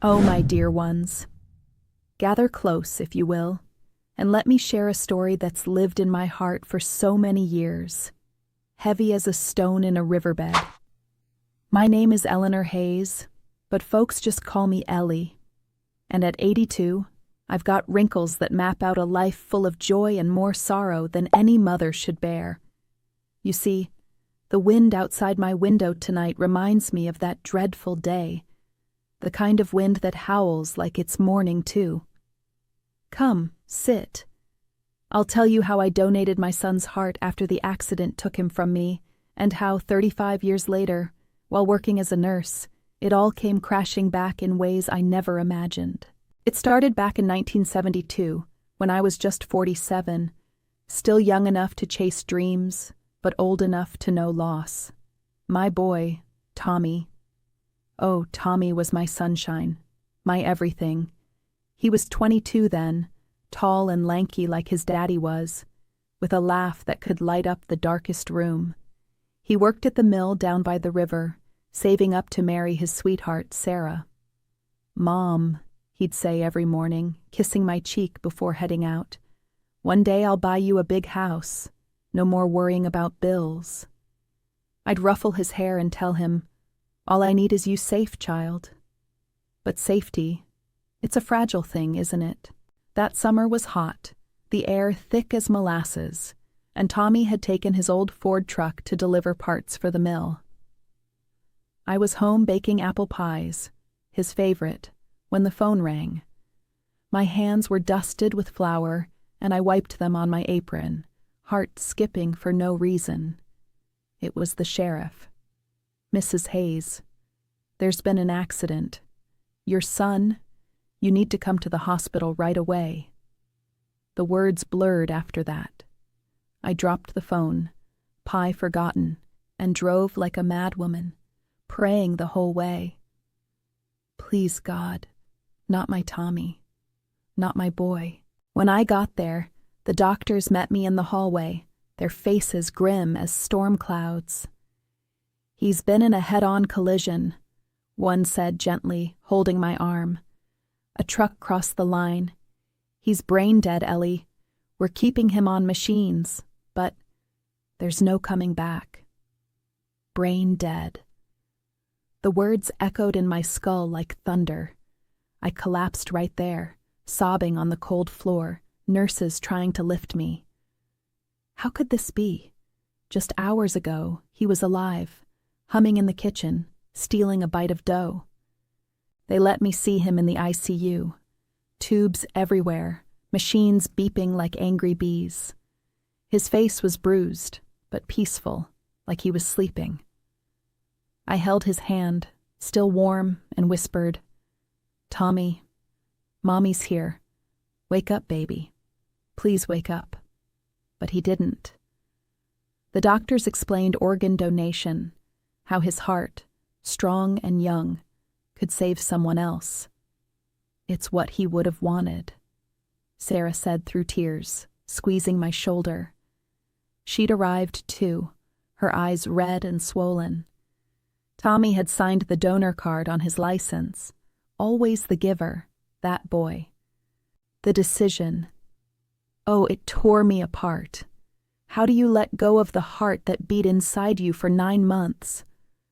Oh, my dear ones, gather close, if you will, and let me share a story that's lived in my heart for so many years, heavy as a stone in a riverbed. My name is Eleanor Hayes, but folks just call me Ellie. And at 82, I've got wrinkles that map out a life full of joy and more sorrow than any mother should bear. You see, the wind outside my window tonight reminds me of that dreadful day, the kind of wind that howls like it's morning too. Come, sit. I'll tell you how I donated my son's heart after the accident took him from me, and how 35 years later, while working as a nurse, it all came crashing back in ways I never imagined. It started back in 1972, when I was just 47, still young enough to chase dreams, but old enough to know loss. My boy, Tommy. Oh, Tommy was my sunshine, my everything. He was 22 then, tall and lanky like his daddy was, with a laugh that could light up the darkest room. He worked at the mill down by the river, saving up to marry his sweetheart, Sarah. "Mom," he'd say every morning, kissing my cheek before heading out, "one day I'll buy you a big house. No more worrying about bills." I'd ruffle his hair and tell him, "All I need is you safe, child." But safety, it's a fragile thing, isn't it? That summer was hot, the air thick as molasses, and Tommy had taken his old Ford truck to deliver parts for the mill. I was home baking apple pies, his favorite, when the phone rang. My hands were dusted with flour, and I wiped them on my apron, heart skipping for no reason. It was the sheriff. "Mrs. Hayes, there's been an accident. Your son, you need to come to the hospital right away." The words blurred after that. I dropped the phone, pie forgotten, and drove like a madwoman, praying the whole way. Please, God, not my Tommy, not my boy. When I got there, the doctors met me in the hallway, their faces grim as storm clouds. "He's been in a head-on collision," one said gently, holding my arm. "A truck crossed the line. He's brain dead, Ellie. We're keeping him on machines, but there's no coming back." Brain dead. The words echoed in my skull like thunder. I collapsed right there, sobbing on the cold floor, nurses trying to lift me. How could this be? Just hours ago, he was alive, humming in the kitchen, stealing a bite of dough. They let me see him in the ICU. Tubes everywhere, machines beeping like angry bees. His face was bruised, but peaceful, like he was sleeping. I held his hand, still warm, and whispered, "Tommy, Mommy's here. Wake up, baby. Please wake up." But he didn't. The doctors explained organ donation, how his heart, strong and young, could save someone else. "It's what he would have wanted," Sarah said through tears, squeezing my shoulder. She'd arrived too, her eyes red and swollen. Tommy had signed the donor card on his license, always the giver, that boy. The decision. Oh, it tore me apart. How do you let go of the heart that beat inside you for 9 months,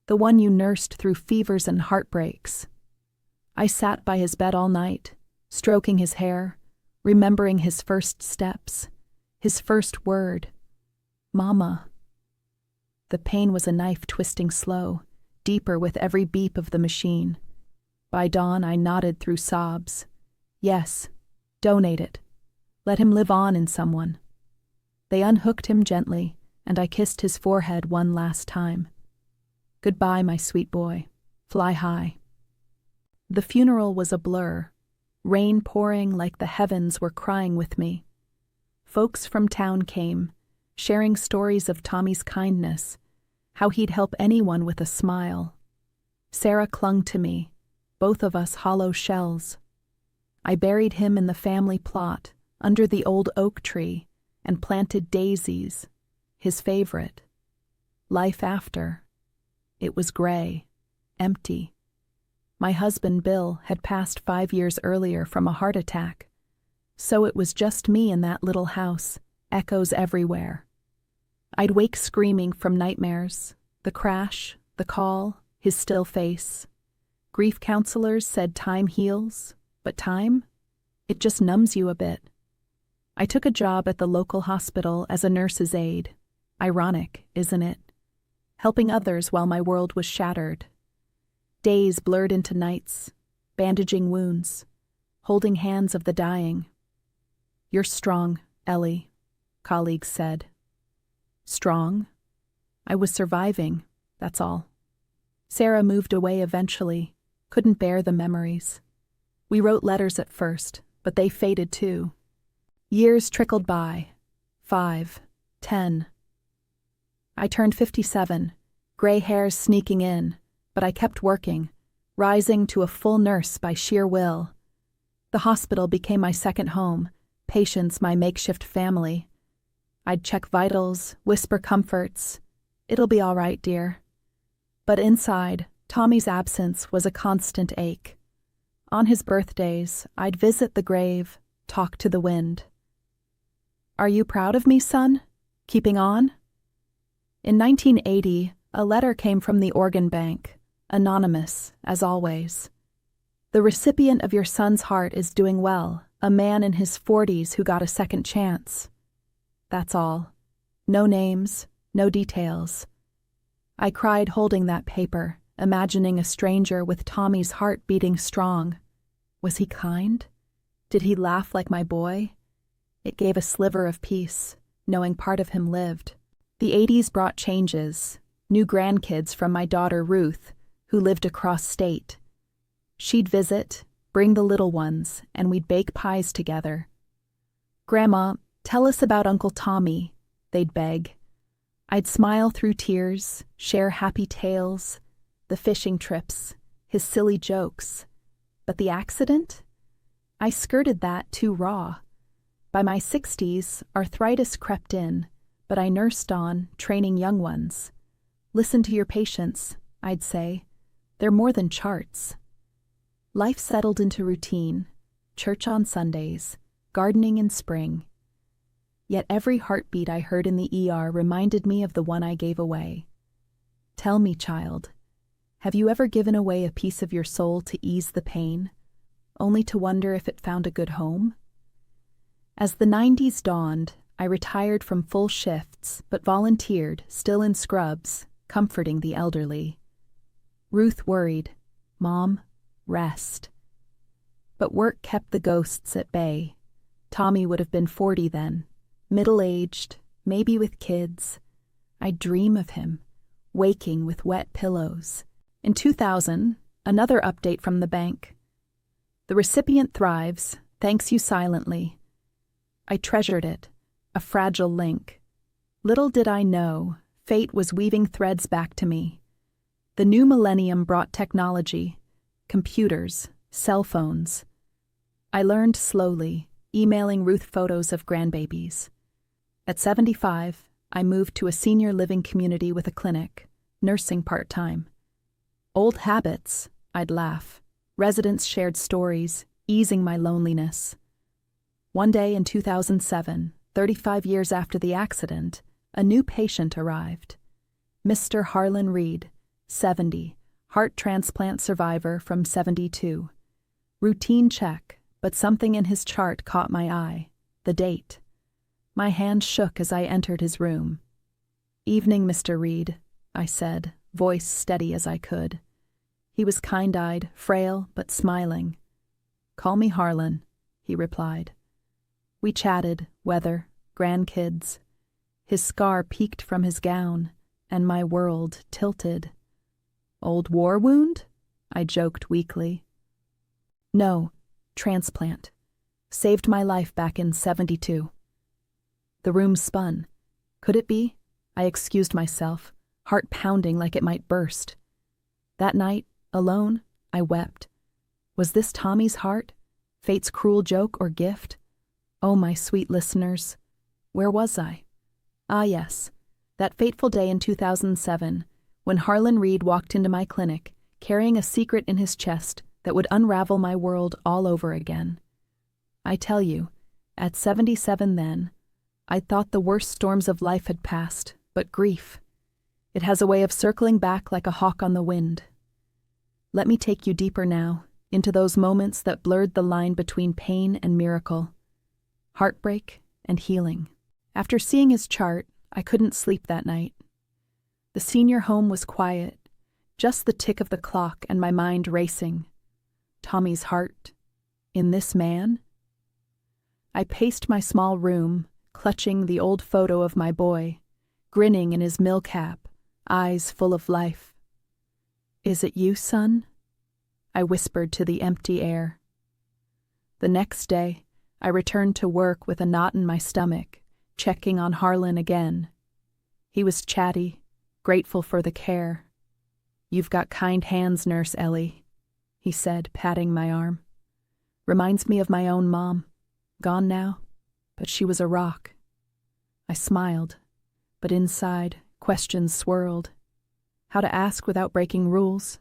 the one you nursed through fevers and heartbreaks? I sat by his bed all night, stroking his hair, remembering his first steps, his first word, "Mama." The pain was a knife twisting slow, deeper with every beep of the machine. By dawn, I nodded through sobs. Yes, donate it. Let him live on in someone. They unhooked him gently, and I kissed his forehead one last time. "Goodbye, my sweet boy. Fly high." The funeral was a blur, rain pouring like the heavens were crying with me. Folks from town came, sharing stories of Tommy's kindness, how he'd help anyone with a smile. Sarah clung to me, both of us hollow shells. I buried him in the family plot, under the old oak tree, and planted daisies, his favorite. Life after. It was gray, empty. My husband, Bill, had passed 5 years earlier from a heart attack. So it was just me in that little house, echoes everywhere. I'd wake screaming from nightmares, the crash, the call, his still face. Grief counselors said time heals, but time? It just numbs you a bit. I took a job at the local hospital as a nurse's aide. Ironic, isn't it? Helping others while my world was shattered. Days blurred into nights, bandaging wounds, holding hands of the dying. "You're strong, Ellie," colleagues said. Strong? I was surviving, that's all. Sarah moved away eventually, couldn't bear the memories. We wrote letters at first, but they faded too. Years trickled by. 5, 10. I turned 57, gray hairs sneaking in, but I kept working, rising to a full nurse by sheer will. The hospital became my second home, patients my makeshift family. I'd check vitals, whisper comforts. "It'll be all right, dear." But inside, Tommy's absence was a constant ache. On his birthdays, I'd visit the grave, talk to the wind. "Are you proud of me, son? Keeping on?" In 1980, a letter came from the organ bank, anonymous, as always. "The recipient of your son's heart is doing well, a man in his 40s who got a second chance." That's all. No names, no details. I cried holding that paper, imagining a stranger with Tommy's heart beating strong. Was he kind? Did he laugh like my boy? It gave a sliver of peace, knowing part of him lived. The 80s brought changes, new grandkids from my daughter Ruth, who lived across state. She'd visit, bring the little ones, and we'd bake pies together. "Grandma, tell us about Uncle Tommy," they'd beg. I'd smile through tears, share happy tales, the fishing trips, his silly jokes. But the accident? I skirted that too raw. By my 60s, arthritis crept in, but I nursed on, training young ones. "Listen to your patients," I'd say. "They're more than charts." Life settled into routine, church on Sundays, gardening in spring. Yet every heartbeat I heard in the ER reminded me of the one I gave away. Tell me, child, have you ever given away a piece of your soul to ease the pain, only to wonder if it found a good home? As the 90s dawned, I retired from full shifts, but volunteered, still in scrubs, comforting the elderly. Ruth worried, "Mom, rest." But work kept the ghosts at bay. Tommy would have been 40 then. Middle-aged, maybe with kids. I'd dream of him, waking with wet pillows. In 2000, another update from the bank. "The recipient thrives, thanks you silently." I treasured it, a fragile link. Little did I know, fate was weaving threads back to me. The new millennium brought technology, computers, cell phones. I learned slowly, emailing Ruth photos of grandbabies. At 75, I moved to a senior living community with a clinic, nursing part-time. Old habits, I'd laugh. Residents shared stories, easing my loneliness. One day in 2007, 35 years after the accident, a new patient arrived. Mr. Harlan Reed, 70, heart transplant survivor from 72. Routine check, but something in his chart caught my eye, the date. My hand shook as I entered his room. "Evening, Mr. Reed," I said, voice steady as I could. He was kind-eyed, frail, but smiling. "Call me Harlan," he replied. We chatted, weather, grandkids. His scar peeked from his gown, and my world tilted. "Old war wound?" I joked weakly. "No, transplant. Saved my life back in 72. The room spun. Could it be? I excused myself, heart pounding like it might burst. That night, alone, I wept. Was this Tommy's heart? Fate's cruel joke or gift? Oh, my sweet listeners, where was I? Ah, yes, that fateful day in 2007, when Harlan Reed walked into my clinic, carrying a secret in his chest that would unravel my world all over again. I tell you, at 77 then, I thought the worst storms of life had passed, but grief, it has a way of circling back like a hawk on the wind. Let me take you deeper now, into those moments that blurred the line between pain and miracle, heartbreak and healing. After seeing his chart, I couldn't sleep that night. The senior home was quiet, just the tick of the clock and my mind racing. Tommy's heart, in this man? I paced my small room, clutching the old photo of my boy, grinning in his mill cap, eyes full of life. "Is it you, son?" I whispered to the empty air. The next day, I returned to work with a knot in my stomach, checking on Harlan again. He was chatty, grateful for the care. "You've got kind hands, Nurse Ellie," he said, patting my arm. "Reminds me of my own mom. Gone now, but she was a rock." I smiled, but inside, questions swirled. How to ask without breaking rules.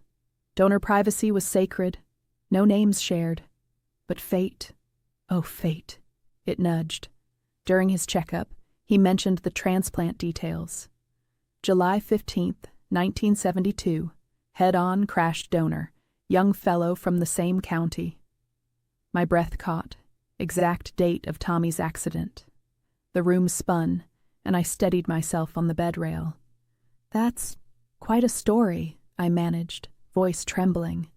Donor privacy was sacred, no names shared. But fate, oh fate, it nudged. During his checkup, he mentioned the transplant details. July 15th, 1972, head-on crashed donor, young fellow from the same county. My breath caught. Exact date of Tommy's accident. The room spun, and I steadied myself on the bed rail. "That's quite a story," I managed, voice trembling.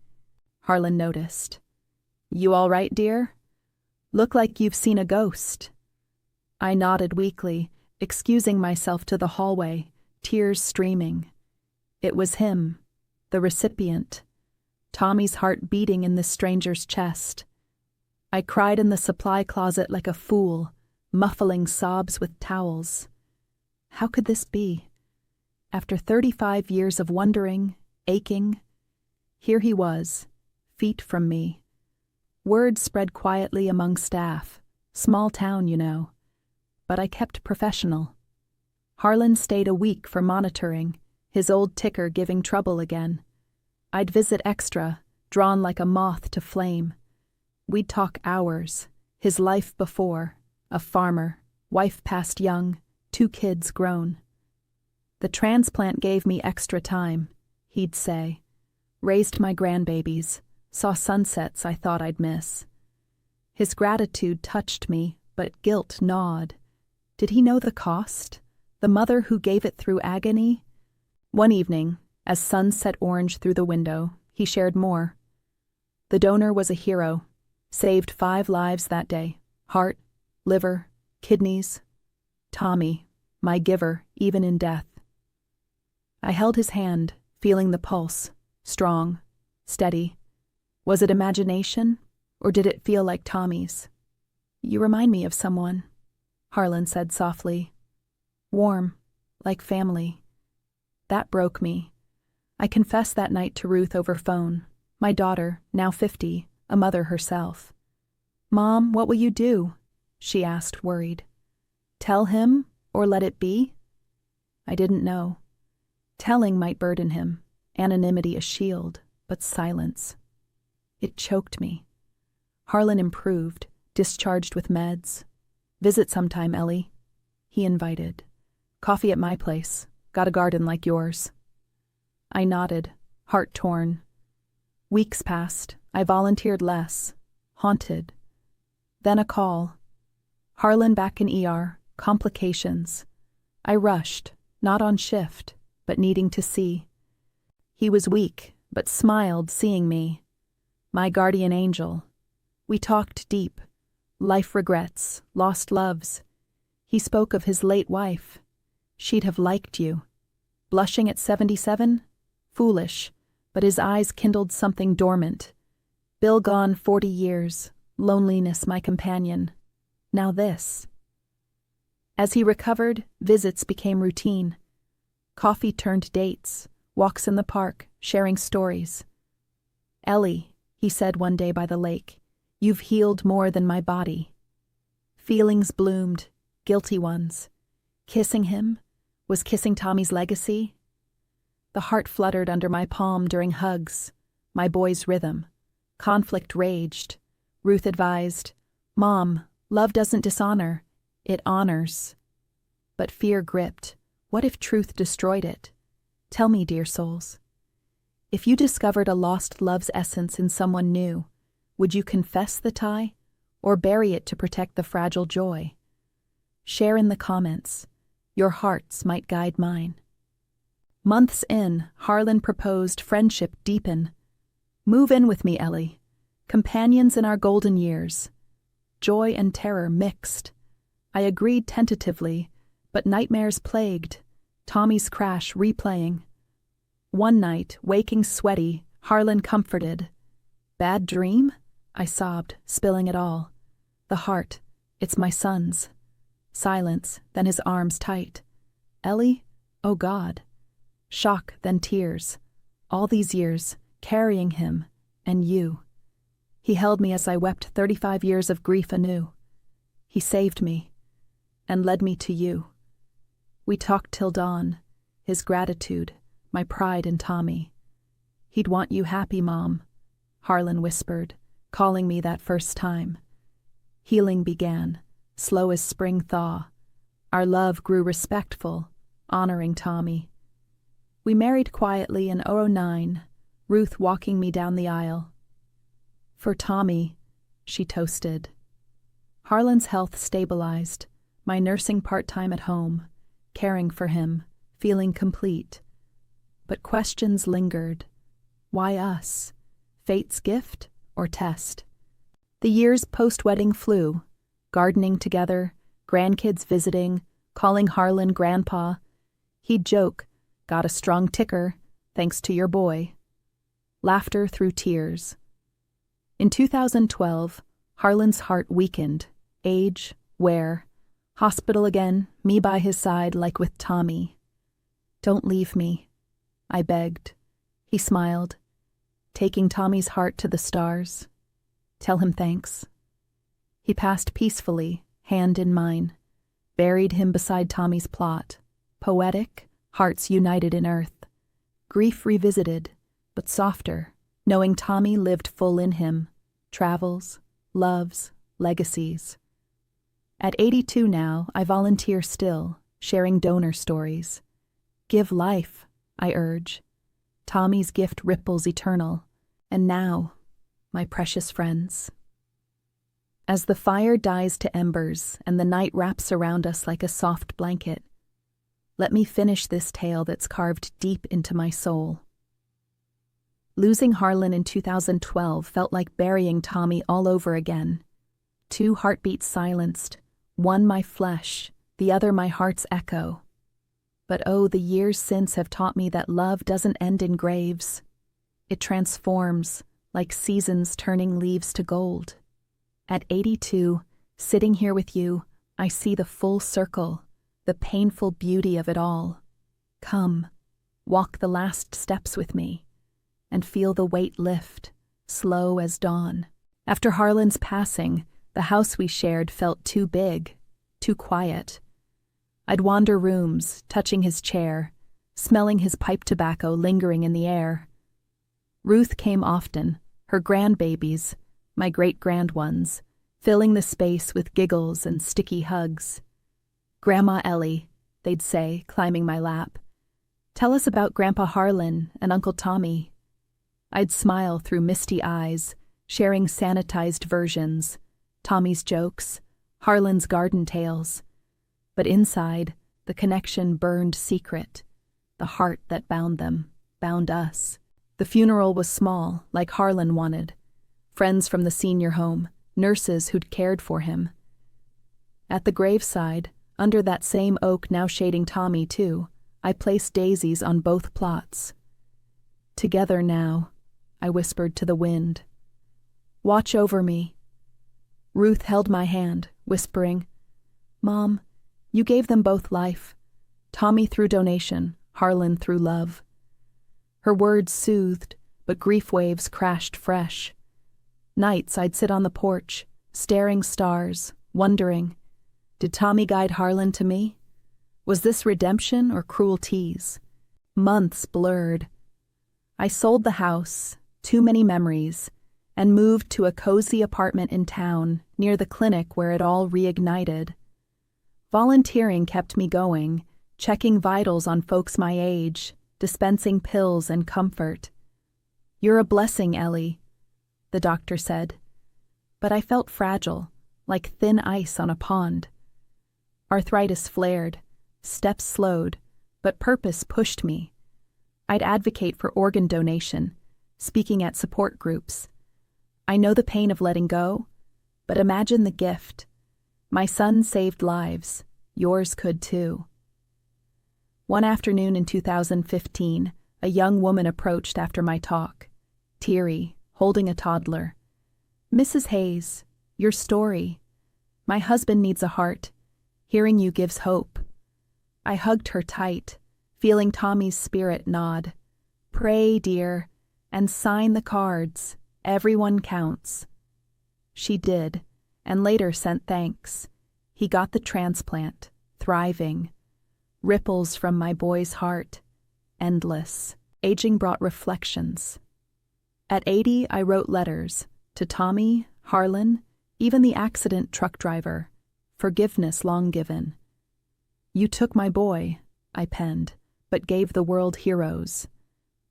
Harlan noticed. "You all right, dear? Look like you've seen a ghost." I nodded weakly, excusing myself to the hallway, tears streaming. It was him, the recipient, Tommy's heart beating in this stranger's chest. I cried in the supply closet like a fool, muffling sobs with towels. How could this be? After 35 years of wondering, aching, here he was, feet from me. Word spread quietly among staff. Small town, you know. But I kept professional. Harlan stayed a week for monitoring, his old ticker giving trouble again. I'd visit extra, drawn like a moth to flame. We'd talk hours, his life before, a farmer, wife past young, 2 kids grown. "The transplant gave me extra time," he'd say. "Raised my grandbabies, saw sunsets I thought I'd miss." His gratitude touched me, but guilt gnawed. Did he know the cost? The mother who gave it through agony? One evening, as sun set orange through the window, he shared more. The donor was a hero. Saved 5 lives that day. Heart, liver, kidneys. Tommy, my giver, even in death. I held his hand, feeling the pulse, strong, steady. Was it imagination, or did it feel like Tommy's? "You remind me of someone," Harlan said softly. "Warm, like family." That broke me. I confessed that night to Ruth over phone, my daughter, now 50, a mother herself. "Mom, what will you do?" she asked, worried. "Tell him, or let it be?" I didn't know. Telling might burden him, anonymity a shield, but silence. It choked me. Harlan improved, discharged with meds. "Visit sometime, Ellie," he invited. "Coffee at my place. Got a garden like yours." I nodded, heart torn. Weeks passed. I volunteered less, haunted. Then a call. Harlan back in ER, complications. I rushed, not on shift, but needing to see. He was weak, but smiled seeing me. My guardian angel. We talked deep. Life regrets, lost loves. He spoke of his late wife. She'd have liked you. Blushing at 77? Foolish, but his eyes kindled something dormant. Bill gone 40 years, loneliness my companion. Now this. As he recovered, visits became routine. Coffee turned dates, walks in the park, sharing stories. "Ellie," he said one day by the lake, "you've healed more than my body." Feelings bloomed, guilty ones. Kissing him? Was kissing Tommy's legacy? The heart fluttered under my palm during hugs, my boy's rhythm. Conflict raged. Ruth advised, "Mom, love doesn't dishonor, it honors." But fear gripped. What if truth destroyed it? Tell me, dear souls. If you discovered a lost love's essence in someone new, would you confess the tie, or bury it to protect the fragile joy? Share in the comments. Your hearts might guide mine. Months in, Harlan proposed friendship deepen. "Move in with me, Ellie. Companions in our golden years." Joy and terror mixed. I agreed tentatively, but nightmares plagued, Tommy's crash replaying. One night, waking sweaty, Harlan comforted. "Bad dream?" I sobbed, spilling it all. "The heart, it's my son's." Silence, then his arms tight. "Ellie? Oh God." Shock, then tears. All these years, carrying him, and you. He held me as I wept 35 years of grief anew. He saved me, and led me to you. We talked till dawn, his gratitude, my pride in Tommy. "He'd want you happy, Mom," Harlan whispered, calling me that first time. Healing began, slow as spring thaw. Our love grew respectful, honoring Tommy. We married quietly in 2009, Ruth walking me down the aisle. "For Tommy," she toasted. Harlan's health stabilized, my nursing part-time at home, caring for him, feeling complete. But questions lingered. Why us? Fate's gift or test? The years post-wedding flew, gardening together, grandkids visiting, calling Harlan Grandpa. He'd joke, "Got a strong ticker, thanks to your boy." Laughter through tears. In 2012, Harlan's heart weakened. Age, wear. Hospital again, me by his side like with Tommy. "Don't leave me," I begged. He smiled, taking Tommy's heart to the stars. "Tell him thanks." He passed peacefully, hand in mine. Buried him beside Tommy's plot. Poetic, hearts united in earth. Grief revisited, but softer, knowing Tommy lived full in him. Travels, loves, legacies. At 82 now, I volunteer still, sharing donor stories. Give life, I urge. Tommy's gift ripples eternal. And now, my precious friends. As the fire dies to embers and the night wraps around us like a soft blanket, let me finish this tale that's carved deep into my soul. Losing Harlan in 2012 felt like burying Tommy all over again. 2 heartbeats silenced, one my flesh, the other my heart's echo. But oh, the years since have taught me that love doesn't end in graves. It transforms, like seasons turning leaves to gold. At 82, sitting here with you, I see the full circle, the painful beauty of it all. Come, walk the last steps with me, and feel the weight lift, slow as dawn. After Harlan's passing, the house we shared felt too big, too quiet. I'd wander rooms, touching his chair, smelling his pipe tobacco lingering in the air. Ruth came often, her grandbabies, my great-grand ones, filling the space with giggles and sticky hugs. "Grandma Ellie," they'd say, climbing my lap. "Tell us about Grandpa Harlan and Uncle Tommy." I'd smile through misty eyes, sharing sanitized versions, Tommy's jokes, Harlan's garden tales. But inside, the connection burned secret, the heart that bound them, bound us. The funeral was small, like Harlan wanted. Friends from the senior home, nurses who'd cared for him. At the graveside, under that same oak now shading Tommy too, I placed daisies on both plots. "Together now," I whispered to the wind. "Watch over me." Ruth held my hand, whispering, "Mom, you gave them both life. Tommy through donation, Harlan through love." Her words soothed, but grief waves crashed fresh. Nights I'd sit on the porch, staring stars, wondering, did Tommy guide Harlan to me? Was this redemption or cruel tease? Months blurred. I sold the house, too many memories, and moved to a cozy apartment in town near the clinic where it all reignited. Volunteering kept me going, checking vitals on folks my age, dispensing pills and comfort. "You're a blessing, Ellie," the doctor said. But I felt fragile, like thin ice on a pond. Arthritis flared, steps slowed, but purpose pushed me. I'd advocate for organ donation, speaking at support groups. I know the pain of letting go, but imagine the gift. My son saved lives. Yours could too. One afternoon in 2015, a young woman approached after my talk, teary, holding a toddler. "Mrs. Hayes, your story. My husband needs a heart. Hearing you gives hope." I hugged her tight, feeling Tommy's spirit nod. "Pray, dear, and sign the cards. Everyone counts." She did, and later sent thanks. He got the transplant, thriving. Ripples from my boy's heart, endless. Aging brought reflections. At 80, I wrote letters to Tommy, Harlan, even the accident truck driver. Forgiveness long given. "You took my boy," I penned, "but gave the world heroes.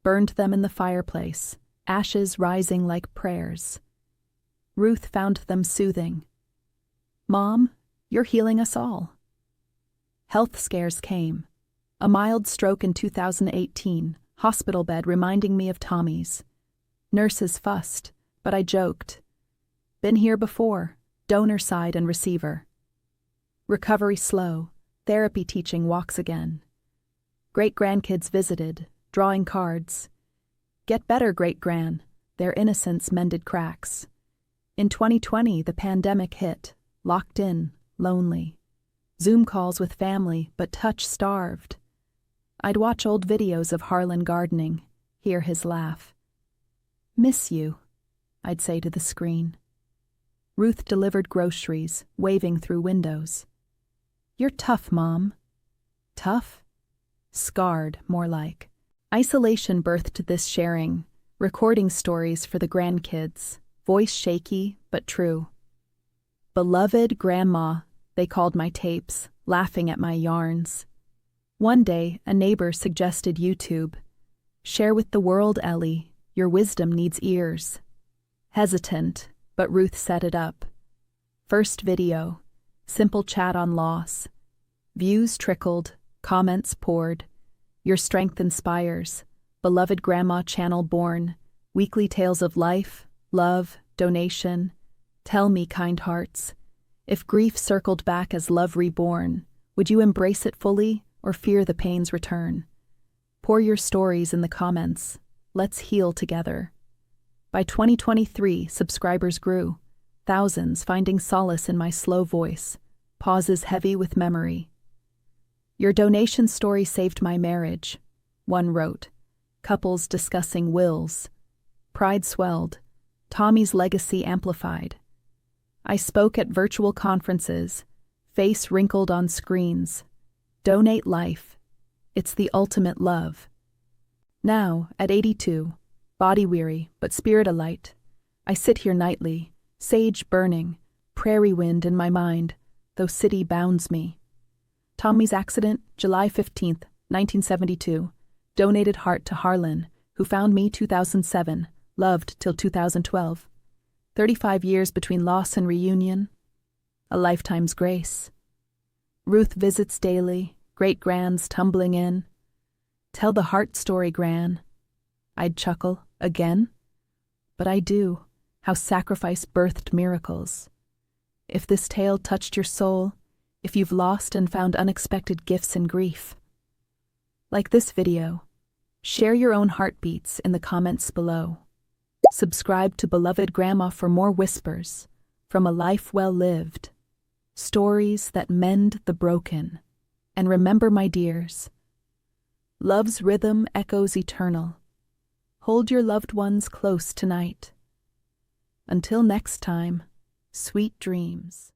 Burned them in the fireplace, ashes rising like prayers." Ruth found them soothing. "Mom, you're healing us all." Health scares came. A mild stroke in 2018, hospital bed reminding me of Tommy's. Nurses fussed, but I joked. "Been here before, donor side and receiver." Recovery slow, therapy teaching walks again. Great-grandkids visited, drawing cards. "Get better, great-gran," their innocence mended cracks. In 2020, the pandemic hit, locked in, lonely. Zoom calls with family, but touch starved. I'd watch old videos of Harlan gardening, hear his laugh. "Miss you," I'd say to the screen. Ruth delivered groceries, waving through windows. "You're tough, Mom." Tough? Scarred, more like. Isolation birthed this sharing, recording stories for the grandkids, voice shaky but true. "Beloved Grandma," they called my tapes, laughing at my yarns. One day, a neighbor suggested YouTube. "Share with the world, Ellie. Your wisdom needs ears." Hesitant, but Ruth set it up. First video, simple chat on loss. Views trickled, comments poured. Your strength inspires. Beloved Grandma channel born. Weekly tales of life, love, donation. Tell me, kind hearts, if grief circled back as love reborn, would you embrace it fully or fear the pain's return? Pour your stories in the comments. Let's heal together. By 2023, subscribers grew. Thousands finding solace in my slow voice. Pauses heavy with memory. "Your donation story saved my marriage," one wrote. Couples discussing wills. Pride swelled. Tommy's legacy amplified. I spoke at virtual conferences, face wrinkled on screens. Donate life. It's the ultimate love. Now, at 82, body weary but spirit alight, I sit here nightly, sage burning, prairie wind in my mind, though city bounds me. Tommy's accident, July 15th, 1972. Donated heart to Harlan, who found me 2007, loved till 2012. 35 years between loss and reunion. A lifetime's grace. Ruth visits daily, great-grands tumbling in. "Tell the heart story, Gran." I'd chuckle, "Again?" But I do, how sacrifice birthed miracles. If this tale touched your soul, if you've lost and found unexpected gifts in grief. Like this video, share your own heartbeats in the comments below. Subscribe to Beloved Grandma for more whispers from a life well lived. Stories that mend the broken. And remember, my dears, love's rhythm echoes eternal. Hold your loved ones close tonight. Until next time, sweet dreams.